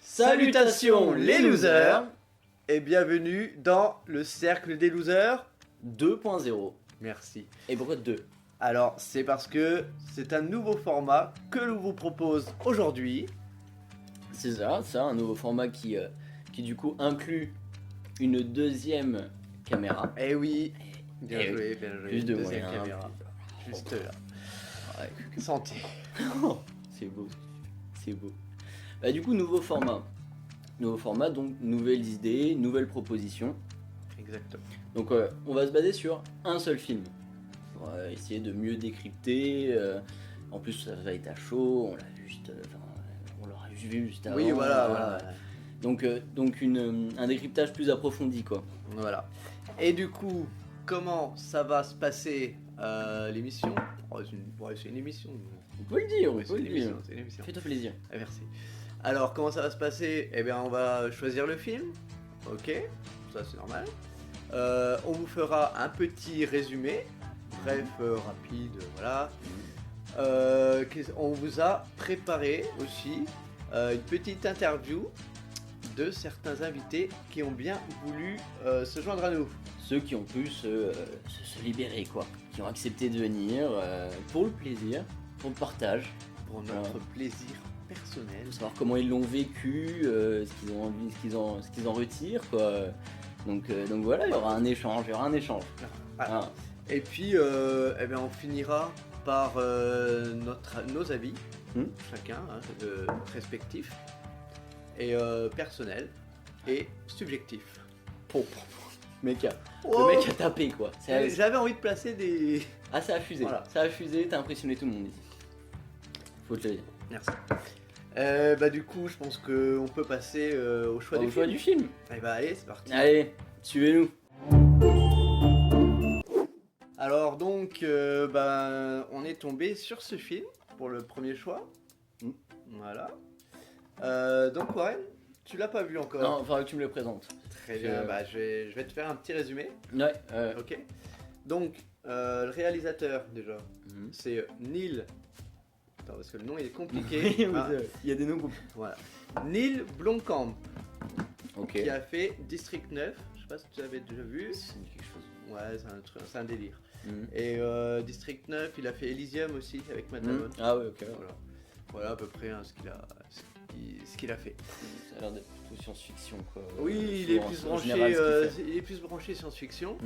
Salutations les losers et bienvenue dans le cercle des losers 2.0. Merci. Et pourquoi 2? Alors c'est parce que c'est un nouveau format que l'on vous propose aujourd'hui. C'est ça, un nouveau format qui du coup inclut une deuxième caméra. Eh oui, bien Eh joué, bien joué. Plus de Deuxième moyens. caméra. Juste là. Ouais. Santé. C'est beau, c'est beau. Bah du coup nouveau format. Nouveau format, donc nouvelles idées, nouvelles propositions. Exactement. Donc on va se baser sur un seul film. On va essayer de mieux décrypter. En plus ça va être à chaud, on l'a juste, on l'aura vu juste avant. Oui, voilà. Donc un décryptage plus approfondi quoi. Voilà. Et du coup, comment ça va se passer l'émission? C'est une émission. On peut le dire, C'est une émission. C'est une émission. Fais-toi plaisir. Ah, merci. Alors, comment ça va se passer? Eh bien, on va choisir le film. Ok, ça c'est normal. On vous fera un petit résumé, bref, rapide, voilà. On vous a préparé aussi une petite interview de certains invités qui ont bien voulu se joindre à nous. Ceux qui ont pu se libérer quoi, qui ont accepté de venir pour le plaisir, pour le partage, Pour notre plaisir personnel. pour savoir comment ils l'ont vécu, ce qu'ils ont envie, ce qu'ils en retirent quoi. Donc voilà, il y aura un échange, Voilà. Ah. Et puis, eh bien, on finira par nos avis, chacun, respectifs, et personnels, et subjectifs. Mec, Oh, le mec a tapé quoi. J'avais envie de placer des... Ah ça a fusé, Voilà. ça a fusé, t'as impressionné tout le monde ici. Faut te le dire. Merci. Bah du coup, je pense qu'on peut passer au choix Au choix du film. Eh bah allez, c'est parti. Allez, suivez-nous. Alors donc, on est tombé sur ce film pour le premier choix. Voilà. Donc Warren, tu l'as pas vu encore? Non, il faudra que tu me le présentes. Très bien, bah je vais te faire un petit résumé. Ouais. Ok. Donc, le réalisateur déjà, Mhm. c'est Neil. Attends, parce que le nom il est compliqué. Oui, Ah, il y a des noms compliqués. voilà. Neil Blomkamp, Ok. qui a fait District 9. Je sais pas si tu l'avais déjà vu. Ça me dit quelque chose. Ouais, c'est un délire. Mhm. Et District 9, il a fait Elysium aussi avec Matt Damon. Ah ouais, ok. Voilà à peu près ce qu'il a fait. Ça a l'air d'être plutôt science-fiction quoi. Oui, il est plus branché, il est plus branché science-fiction.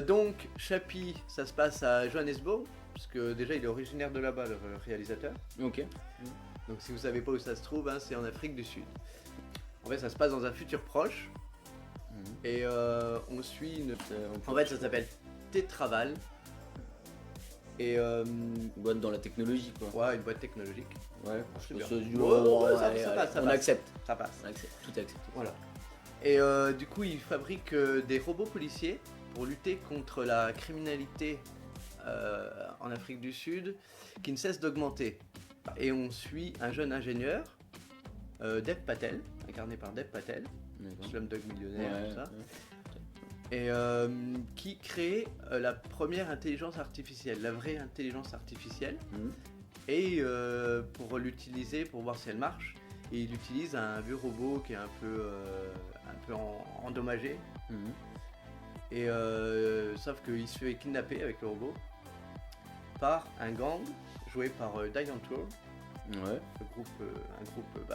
Donc, Chappie, ça se passe à Johannesburg, parce que déjà il est originaire de là-bas, le réalisateur. Ok. Donc, si vous savez pas où ça se trouve, c'est en Afrique du Sud. En fait, ça se passe dans un futur proche, et on suit une. En fait, ça s'appelle Tetraval. Et Une boîte dans la technologie quoi. ouais, une boîte technologique. Ouais. C'est bien. Ça, Ça passe, on accepte. Ça passe. On accepte. Tout est accepté. Voilà. Et du coup, ils fabriquent des robots policiers pour lutter contre la criminalité en Afrique du Sud qui ne cesse d'augmenter. Et on suit un jeune ingénieur, Dev Patel, incarné par Dev Patel, D'accord. Slumdog Millionnaire, Ouais, tout ça, ouais. et qui crée la première intelligence artificielle, la vraie intelligence artificielle. Et pour l'utiliser, pour voir si elle marche, et il utilise un vieux robot qui est un peu endommagé. Et sauf qu'il se fait kidnapper avec le robot par un gang joué par Diane Tour, Ouais. un groupe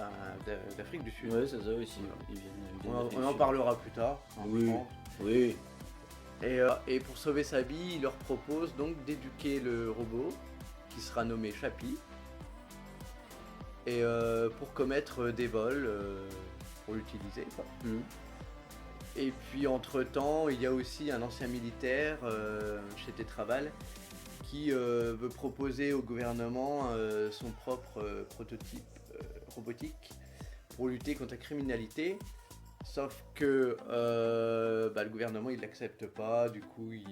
d'Afrique du Sud. Ouais, c'est ça aussi. Voilà. Ils viennent On d'Afrique en du Sud. parlera plus tard. Oui. je pense. Oui. Et pour sauver sa vie, il leur propose donc d'éduquer le robot, qui sera nommé Chappie, et pour commettre des vols, pour l'utiliser quoi. Et puis entre temps, il y a aussi un ancien militaire chez Tetraval qui veut proposer au gouvernement son propre prototype robotique pour lutter contre la criminalité. Sauf que le gouvernement il l'accepte pas, du coup il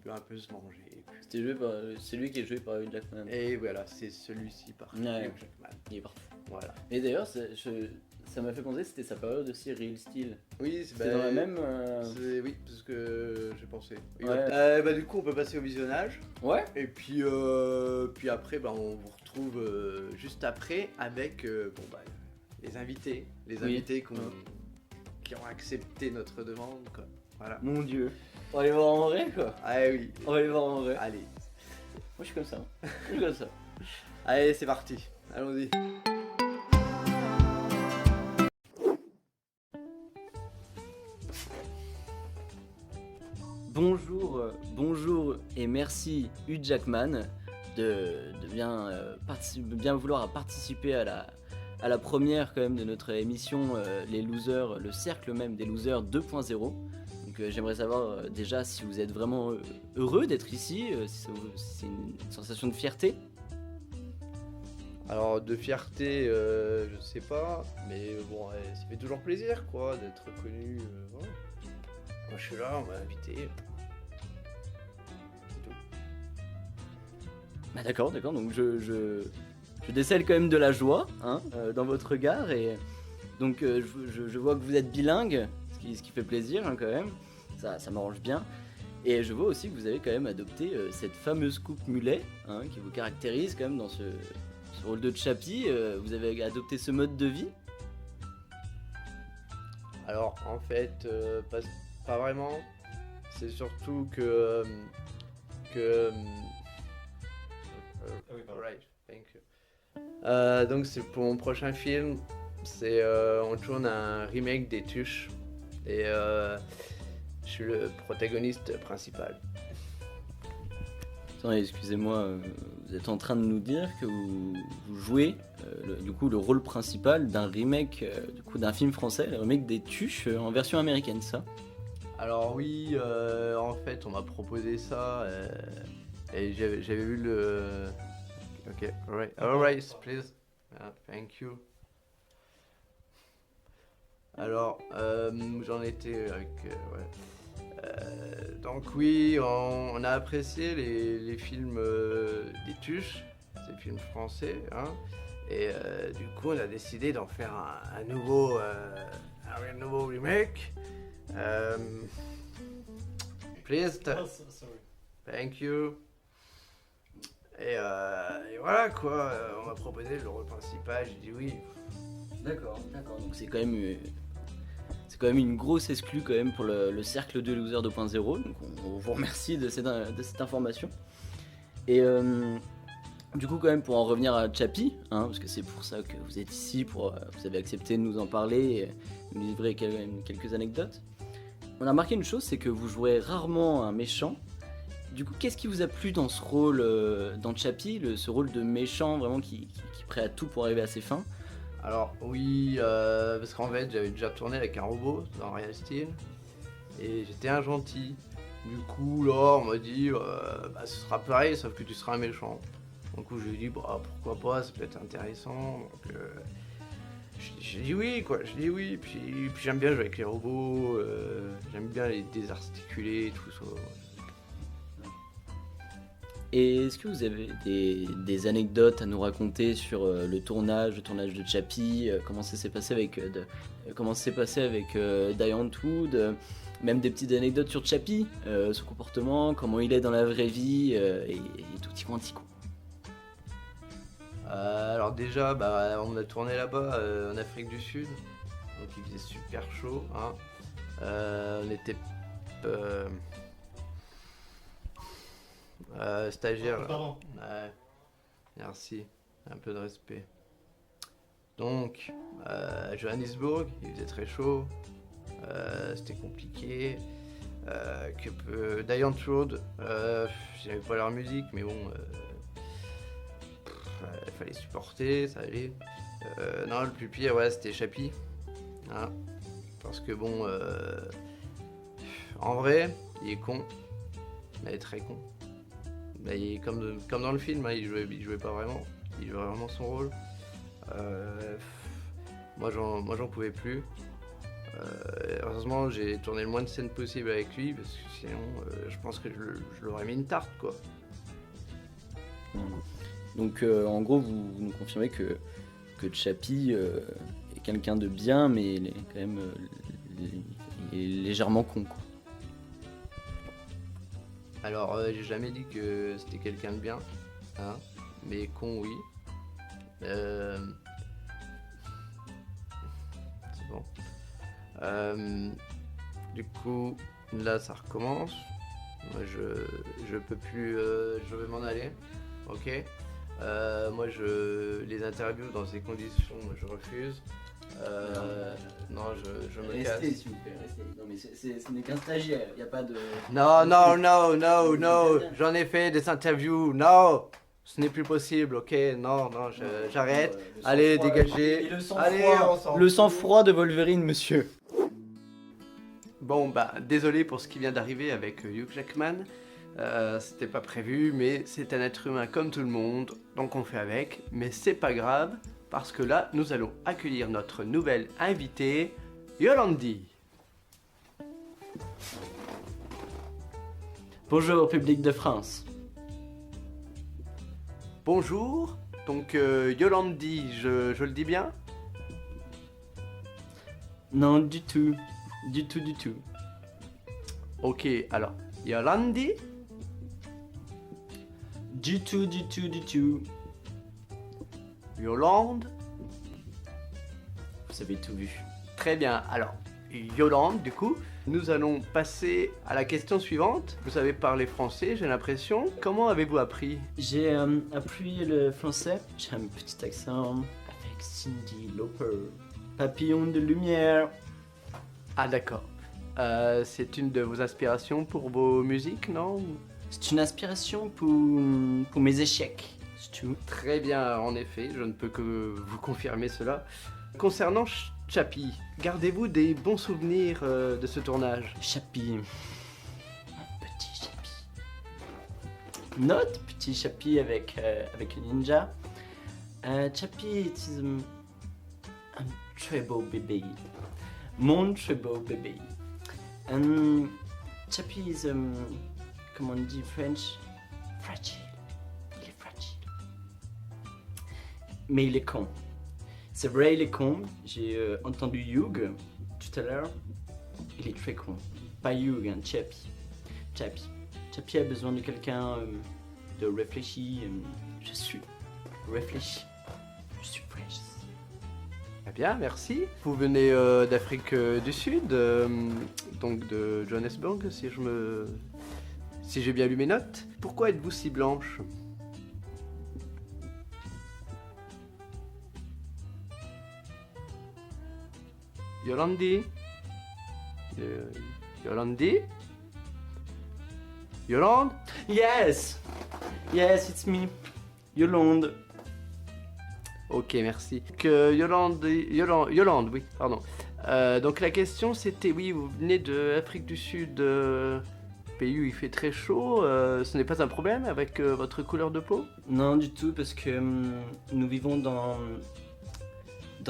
veut un peu se venger. C'est lui qui est joué par Hugh Jackman. Et voilà, c'est celui-ci par Ouais. Hugh Jackman. Il est partout. Voilà. Et d'ailleurs, ça m'a fait penser, c'était sa période aussi, Real Steel. Oui, C'était dans la même. Oui, parce que j'ai pensé. Ouais. Du coup, on peut passer au visionnage. Ouais. Et puis après, on vous retrouve juste après avec les invités Oui. qui ont accepté notre demande, quoi. Voilà. Mon Dieu. On va les voir en vrai, quoi. Ah oui. On va les voir en vrai. Allez. Moi, je suis comme ça. Je suis comme ça. Allez, c'est parti. Allons-y. Bonjour et merci Hugh Jackman de bien vouloir participer à la première quand même de notre émission Les Losers, le cercle même des losers 2.0. Donc j'aimerais savoir déjà si vous êtes vraiment heureux d'être ici, si c'est une sensation de fierté. Alors de fierté, je sais pas, mais bon, ça fait toujours plaisir, quoi, d'être connu. Voilà. Moi, je suis là, on m'a invité. C'est tout. Bah d'accord, donc je décèle quand même de la joie hein, dans votre regard et donc je vois que vous êtes bilingue, ce qui fait plaisir hein, quand même, ça m'arrange bien. Et je vois aussi que vous avez quand même adopté cette fameuse coupe mulet hein, qui vous caractérise quand même dans ce rôle de Chappie. Vous avez adopté ce mode de vie. Alors en fait, pas vraiment. C'est surtout que right, thank you. Donc c'est pour mon prochain film. On tourne un remake des Tuches et je suis le protagoniste principal. Attendez, excusez-moi, vous êtes en train de nous dire que vous jouez le rôle principal d'un remake d'un film français, le remake des Tuches en version américaine, ça? Alors oui, en fait on m'a proposé ça et j'avais vu le... Ok, alright, please. Thank you. Alors, j'en étais avec... donc oui, on a apprécié les films des Tuches, ces films français, hein, et du coup on a décidé d'en faire un nouveau remake. Please, sorry. thank you. Et voilà quoi, on m'a proposé le rôle principal, j'ai dit oui. D'accord. Donc c'est quand même une grosse exclue quand même pour le cercle de losers 2.0. Donc on vous remercie de cette information. Et du coup quand même pour en revenir à Chappie, hein, parce que c'est pour ça que vous êtes ici, vous avez accepté de nous en parler et nous livrer quelques anecdotes. On a remarqué une chose, c'est que vous jouez rarement un méchant. Du coup, qu'est-ce qui vous a plu dans ce rôle, dans Chappie, ce rôle de méchant vraiment qui est prêt à tout pour arriver à ses fins? Alors oui, parce qu'en fait j'avais déjà tourné avec un robot dans Real Steel et j'étais un gentil. Du coup là on m'a dit ce sera pareil sauf que tu seras un méchant. Du coup j'ai dit pourquoi pas, ça peut être intéressant. Donc j'ai dit oui quoi, puis j'aime bien jouer avec les robots, j'aime bien les désarticuler et tout ça. Et est-ce que vous avez des anecdotes à nous raconter sur le tournage de Chappie, comment ça s'est passé avec Diane Wood, même des petites anecdotes sur Chappie, son comportement, comment il est dans la vraie vie et tutti quanti quoi. Alors déjà, on a tourné là-bas en Afrique du Sud, donc il faisait super chaud. Hein. On était stagiaire. Pardon. Ouais, merci, un peu de respect. Donc, à Johannesburg, il faisait très chaud, c'était compliqué. Diane Wood, j'aimais pas leur musique, mais bon. Il fallait supporter, ça allait. Non, le plus pire, c'était Chappie. Hein, parce que bon, en vrai, il est con. Il est très con. Il est comme dans le film, hein, il jouait pas vraiment. Il jouait vraiment son rôle. Moi, j'en pouvais plus. Heureusement, j'ai tourné le moins de scènes possible avec lui, parce que sinon, je pense que je l'aurais mis une tarte, quoi. Donc en gros vous nous confirmez que Chappie est quelqu'un de bien mais il est quand même il est légèrement con quoi. Alors j'ai jamais dit que c'était quelqu'un de bien, hein, mais con oui. Bon. Du coup, là, ça recommence. Moi, je peux plus. Je vais m'en aller. Ok. Moi, les interviews dans ces conditions, je refuse. Non, je me casse. Restez, s'il vous plaît, restez. Non, mais ce n'est qu'un stagiaire, il n'y a pas de... Non, j'en ai fait des interviews, non, ce n'est plus possible, ok, non, j'arrête, allez, dégagez, Et allez, le sang-froid de Wolverine, monsieur. Bon, bah, désolé pour ce qui vient d'arriver avec Hugh Jackman, c'était pas prévu, mais c'est un être humain comme tout le monde, donc on fait avec, mais c'est pas grave, parce que là, nous allons accueillir notre nouvelle invitée, Yolandi. Bonjour au public de France. Bonjour, donc Yolandi, je le dis bien? Non, du tout. Du tout. Ok, alors, Yolandi? Du tout. Yolande? Vous avez tout vu. Très bien, alors, Yolande, du coup, nous allons passer à la question suivante. Vous savez parler français, j'ai l'impression. Comment avez-vous appris? J'ai appris le français. J'ai un petit accent avec Cyndi Lauper. Papillon de lumière. Ah d'accord. C'est une de vos inspirations pour vos musiques, non? C'est une inspiration pour mes échecs. C'est tout. Très bien, en effet, je ne peux que vous confirmer cela. Concernant Chappie, gardez-vous des bons souvenirs de ce tournage? Chappie. Mon petit Chappie. Notre petit Chappie avec Ninja. Chappie est un très beau bébé. Mon très beau bébé. Chappie est, comment on dit French? Fragile. Il est fragile. Mais il est con. C'est vrai, il est con. J'ai entendu Hugh tout à l'heure. Il est très con. Pas Hugh, hein, Chappie. Chappie a besoin de quelqu'un de réfléchi. Je suis réfléchi. Je suis fresh. Très bien, merci. Vous venez d'Afrique du Sud, donc de Johannesburg, si j'ai bien lu mes notes. Pourquoi êtes-vous si blanche? Yolandi? Yolandi? Yolande? Yes, it's me. Yolande. Ok, merci. Yolande, oui, pardon. Donc la question c'était, oui, vous venez de Afrique du Sud, pays où il fait très chaud, ce n'est pas un problème avec votre couleur de peau? Non, du tout, parce que nous vivons dans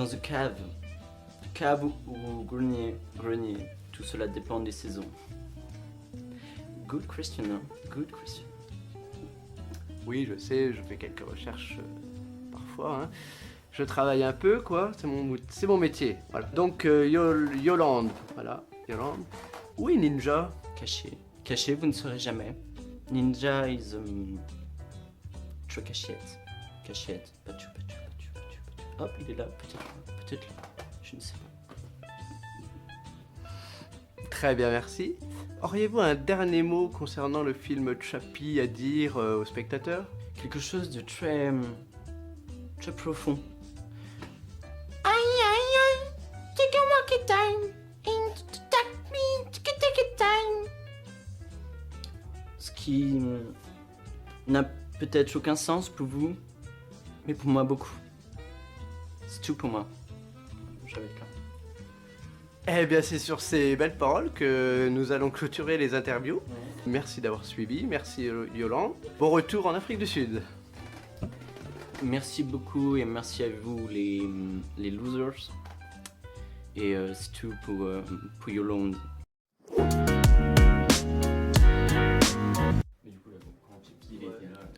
une cave. Cave ou grenier. Tout cela dépend des saisons. Good question, hein? Good question. Oui, je sais, je fais quelques recherches parfois. Hein. Je travaille un peu, quoi. C'est mon métier. Voilà. Donc Yolande, voilà, Yolande. Oui, Ninja. Caché, vous ne saurez jamais. Ninja is très cachette. Pachou. Hop, il est là, peut-être là. Je ne sais pas. Très bien, merci. Auriez-vous un dernier mot concernant le film Chappie à dire aux spectateurs? Quelque chose de très profond. Take a walkie time, and take me, take a time. Ce qui n'a peut-être aucun sens pour vous, mais pour moi beaucoup. C'est tout pour moi. J'avais le cas. Eh bien, c'est sur ces belles paroles que nous allons clôturer les interviews. Merci d'avoir suivi, merci Yolande. Bon retour en Afrique du Sud. Merci beaucoup et merci à vous les losers. Et c'est tout pour Yolande.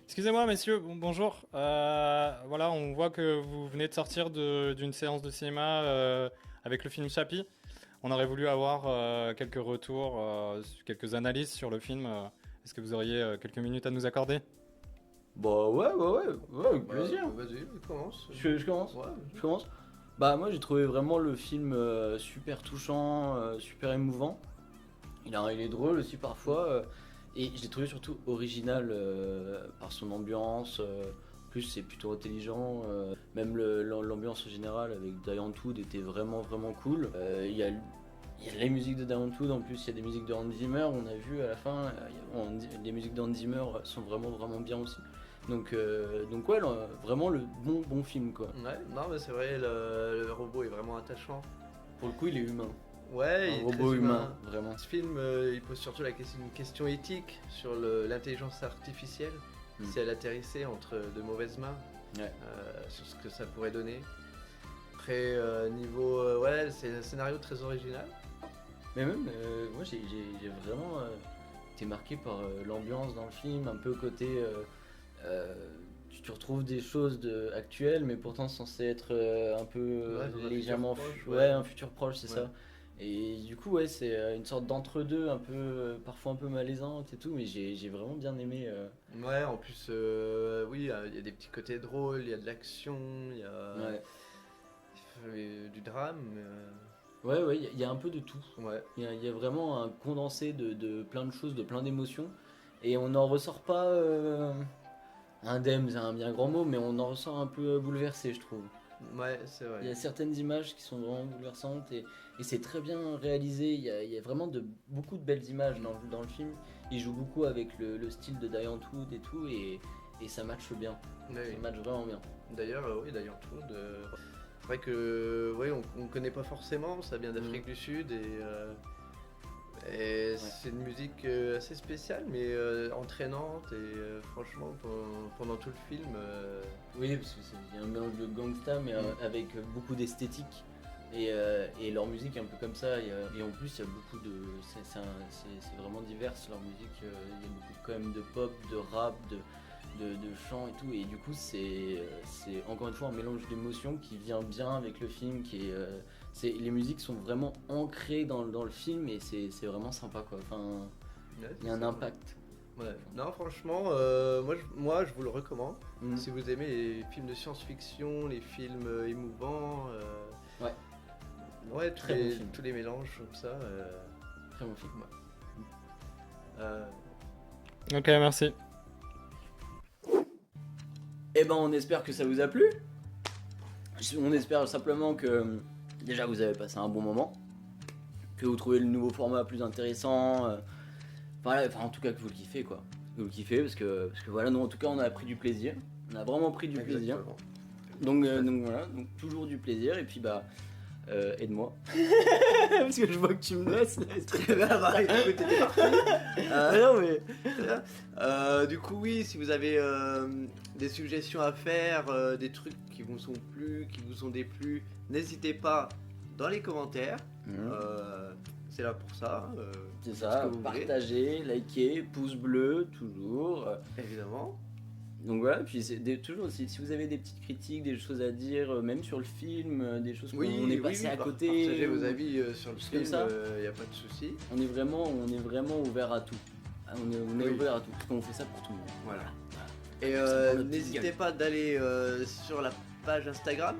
Excusez-moi messieurs, bonjour. Voilà, on voit que vous venez de sortir d'une séance de cinéma avec le film Chappie. On aurait voulu avoir quelques retours, quelques analyses sur le film. Est-ce que vous auriez quelques minutes à nous accorder? Bah ouais, avec plaisir. Vas-y, commence. Je commence. Ouais. Je commence. Bah moi j'ai trouvé vraiment le film super touchant, super émouvant. Il est drôle aussi parfois. Et je l'ai trouvé surtout original par son ambiance. En plus c'est plutôt intelligent. Même l'ambiance générale avec Diane Wood était vraiment vraiment cool. Il y a les musiques de Diane Wood, en plus il y a des musiques de Hans Zimmer. On a vu à la fin, les musiques de Hans Zimmer sont vraiment vraiment bien aussi. Donc ouais, vraiment le bon film quoi. Ouais, non mais c'est vrai, le robot est vraiment attachant. Pour le coup il est humain. Ouais, Un il est robot très humain, vraiment. Ce film, il pose surtout une question éthique sur l'intelligence artificielle, si elle atterrissait entre de mauvaises mains, Ouais. sur ce que ça pourrait donner. Après, ouais, c'est un scénario très original. Mais même, moi j'ai vraiment été marqué par l'ambiance dans le film, un peu côté. Tu retrouves des choses actuelles, mais pourtant censées être un peu Ouais, dans un légèrement. futur proche, Ouais, ouais. un futur proche, c'est Ouais. ça. Et du coup, ouais, c'est une sorte d'entre-deux, un peu, parfois un peu malaisante et tout, mais j'ai vraiment bien aimé. Ouais, en plus, oui, il y a des petits côtés drôles, il y a de l'action, il y a Ouais, du drame. ouais, il y a un peu de tout. Ouais. Il y a vraiment un condensé de plein de choses, de plein d'émotions. Et on n'en ressort pas indemne, c'est un bien grand mot, mais on en ressort un peu bouleversé, je trouve. Ouais, c'est Il y a vrai. certaines images qui sont vraiment bouleversantes et c'est très bien réalisé. Il y a vraiment beaucoup de belles images dans le film. Il joue beaucoup avec le style de Diane Wood et tout, et ça matche bien. Ouais. Ça matche vraiment bien. D'ailleurs, oui, d'ailleurs, tout le monde. C'est vrai que, ouais, on connaît pas forcément, ça vient d'Afrique du Sud et c'est une musique assez spéciale mais entraînante et franchement pendant tout le film. Oui, parce qu'il y a un mélange de gangsta, mais avec beaucoup d'esthétique. Et leur musique est un peu comme ça. Et en plus, il y a beaucoup de. C'est vraiment divers leur musique. Il y a beaucoup quand même de pop, de rap, de chant et tout. Et du coup, c'est encore une fois un mélange d'émotions qui vient bien avec le film. Les musiques sont vraiment ancrées dans le film et c'est vraiment sympa quoi. Enfin, Ouais, il y a un c'est- impact. Ouais. Non, franchement, moi je vous le recommande. Mhm. Si vous aimez les films de science-fiction, les films émouvants, Ouais, ouais, Très bon film. tous les mélanges comme ça. très bon film. Euh, Ok, merci. Eh ben, on espère que ça vous a plu. On espère simplement que déjà vous avez passé un bon moment, que vous trouvez le nouveau format plus intéressant. Voilà, enfin en tout cas que vous le kiffez quoi. Que vous le kiffez parce que voilà, nous en tout cas on a pris du plaisir. On a vraiment pris du plaisir. exactement. Donc voilà, donc toujours du plaisir et puis bah aide-moi. Parce que je vois que tu me laisses. Très bien, bah, écoute, t'es parti. Non mais. Du coup, oui, si vous avez des suggestions à faire, des trucs qui vous sont plu, qui vous ont déplu, n'hésitez pas dans les commentaires. C'est là pour ça. C'est ce ça, que vous voulez. partagez, likez, pouce bleu, toujours. Évidemment. Donc voilà, puis toujours si vous avez des petites critiques, des choses à dire, même sur le film, des choses qu'on est passé à côté. Partagez ou vos avis sur le comme film, ça. il n'y a pas de souci. On est vraiment ouvert à tout. On est Oui. ouvert à tout, parce qu'on fait ça pour tout le monde. Voilà. Et Ça prend notre petite n'hésitez gueule. pas d'aller sur la page Instagram,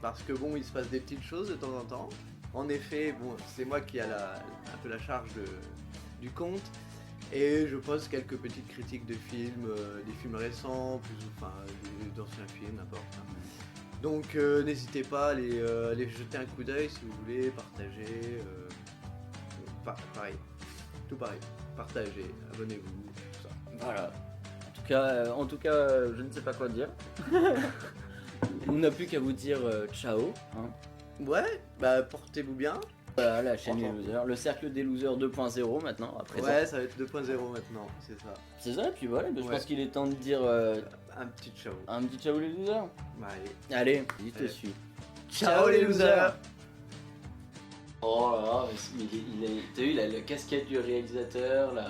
parce que bon, il se passe des petites choses de temps en temps. En effet, bon, c'est moi qui ai un peu la charge du compte. Et je poste quelques petites critiques de films, des films récents, d'anciens films, n'importe. Donc n'hésitez pas à aller jeter un coup d'œil si vous voulez, partager. Pareil, tout pareil. Partagez, abonnez-vous, tout ça. Voilà. En tout cas, je ne sais pas quoi dire. On n'a plus qu'à vous dire ciao. Hein. Ouais, bah portez-vous bien. La chaîne des Franchement. losers, le cercle des losers 2.0 maintenant, après ça. Ouais, ça va être 2.0 maintenant, c'est ça. C'est ça, et puis voilà, je Ouais. pense qu'il est temps de dire Un petit ciao. un petit ciao les losers. Bah, allez. Allez, il te Allez. suit. Ciao les losers. Oh là là, mais t'as vu, il a la casquette du réalisateur, là.